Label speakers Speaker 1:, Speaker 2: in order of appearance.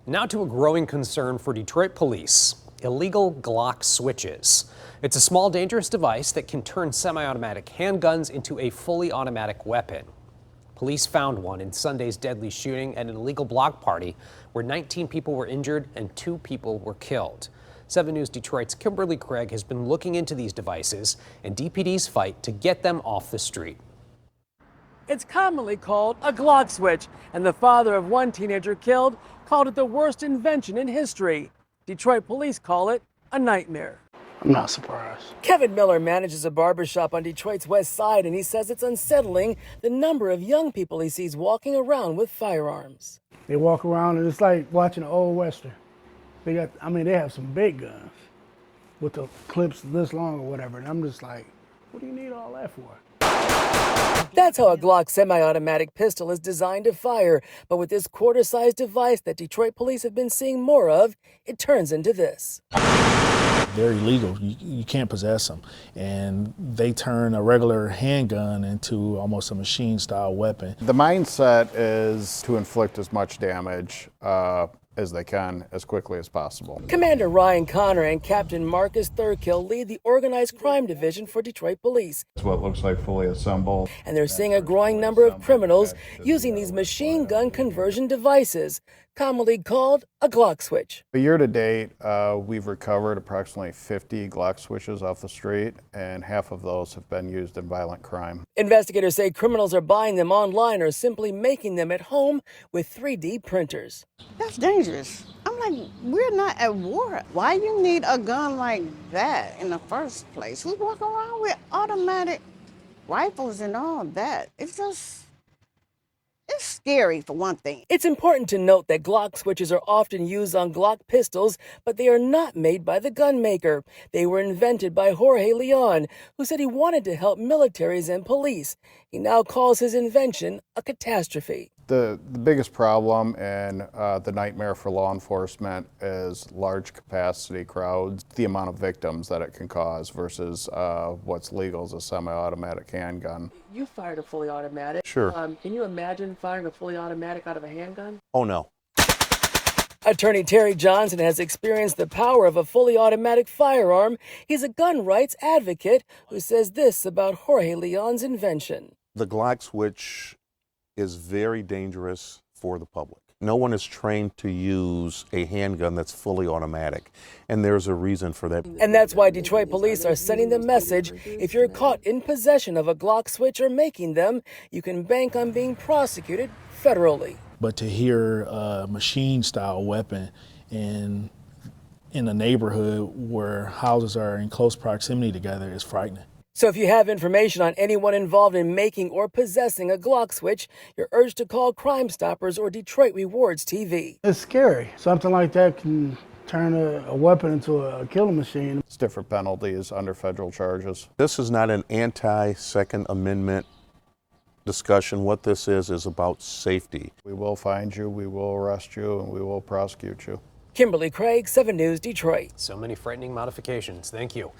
Speaker 1: Now to a growing concern for Detroit police: illegal Glock switches. It's a small, dangerous device that can turn semi-automatic handguns into a fully automatic weapon. Police found one in Sunday's deadly shooting at an illegal block party where 19 people were injured and 2 people were killed. 7 News Detroit's Kimberly Craig has been looking into these devices and DPD's fight to get them off the street.
Speaker 2: It's commonly called a Glock switch, and the father of one teenager killed called it the worst invention in history. Detroit police call it a nightmare.
Speaker 3: I'm not surprised.
Speaker 2: Kevin Miller manages a barbershop on Detroit's west side, and he says it's unsettling the number of young people he sees walking around with firearms.
Speaker 3: They walk around and it's like watching an old Western. They have some big guns with the clips this long or whatever, and I'm just like, what do you need all that for?
Speaker 2: That's how a Glock semi-automatic pistol is designed to fire. But with this quarter-sized device that Detroit police have been seeing more of, it turns into this.
Speaker 4: They're illegal. You can't possess them. And they turn a regular handgun into almost a machine-style weapon.
Speaker 5: The mindset is to inflict as much damage as they can, as quickly as possible.
Speaker 2: Commander Ryan Connor and Captain Marcus Thirlkill lead the organized crime division for Detroit police.
Speaker 5: It's what looks like fully assembled.
Speaker 2: And they're seeing a growing number of criminals using these machine gun conversion devices, commonly called a Glock switch.
Speaker 5: Year to date, we've recovered approximately 50 Glock switches off the street, and half of those have been used in violent crime.
Speaker 2: Investigators say criminals are buying them online or simply making them at home with 3D printers.
Speaker 6: That's dangerous. I'm like, we're not at war. Why you need a gun like that in the first place? We walk around with automatic rifles and all that. It's scary for one thing.
Speaker 2: It's important to note that Glock switches are often used on Glock pistols, but they are not made by the gun maker. They were invented by Jorge Leon, who said he wanted to help militaries and police. He now calls his invention a catastrophe.
Speaker 5: The biggest problem and the nightmare for law enforcement is large capacity crowds, the amount of victims that it can cause versus what's legal as a semi-automatic handgun.
Speaker 2: You fired a fully automatic.
Speaker 7: Sure.
Speaker 2: Can you imagine firing a fully automatic out of a handgun?
Speaker 7: Oh, no.
Speaker 2: Attorney Terry Johnson has experienced the power of a fully automatic firearm. He's a gun rights advocate who says this about Jorge Leon's invention.
Speaker 7: The Glock switch is very dangerous for the public. No one is trained to use a handgun that's fully automatic, and there's a reason for that.
Speaker 2: And that's why Detroit police are sending the message: if you're caught in possession of a Glock switch or making them, you can bank on being prosecuted federally.
Speaker 4: But to hear a machine-style weapon in a neighborhood where houses are in close proximity together is frightening.
Speaker 2: So if you have information on anyone involved in making or possessing a Glock switch, you're urged to call Crime Stoppers or Detroit Rewards TV.
Speaker 3: It's scary. Something like that can turn a weapon into a killing machine.
Speaker 5: It's different penalties under federal charges.
Speaker 7: This is not an anti-Second Amendment discussion. What this is about safety.
Speaker 5: We will find you, we will arrest you, and we will prosecute you.
Speaker 2: Kimberly Craig, 7 News, Detroit.
Speaker 1: So many frightening modifications. Thank you.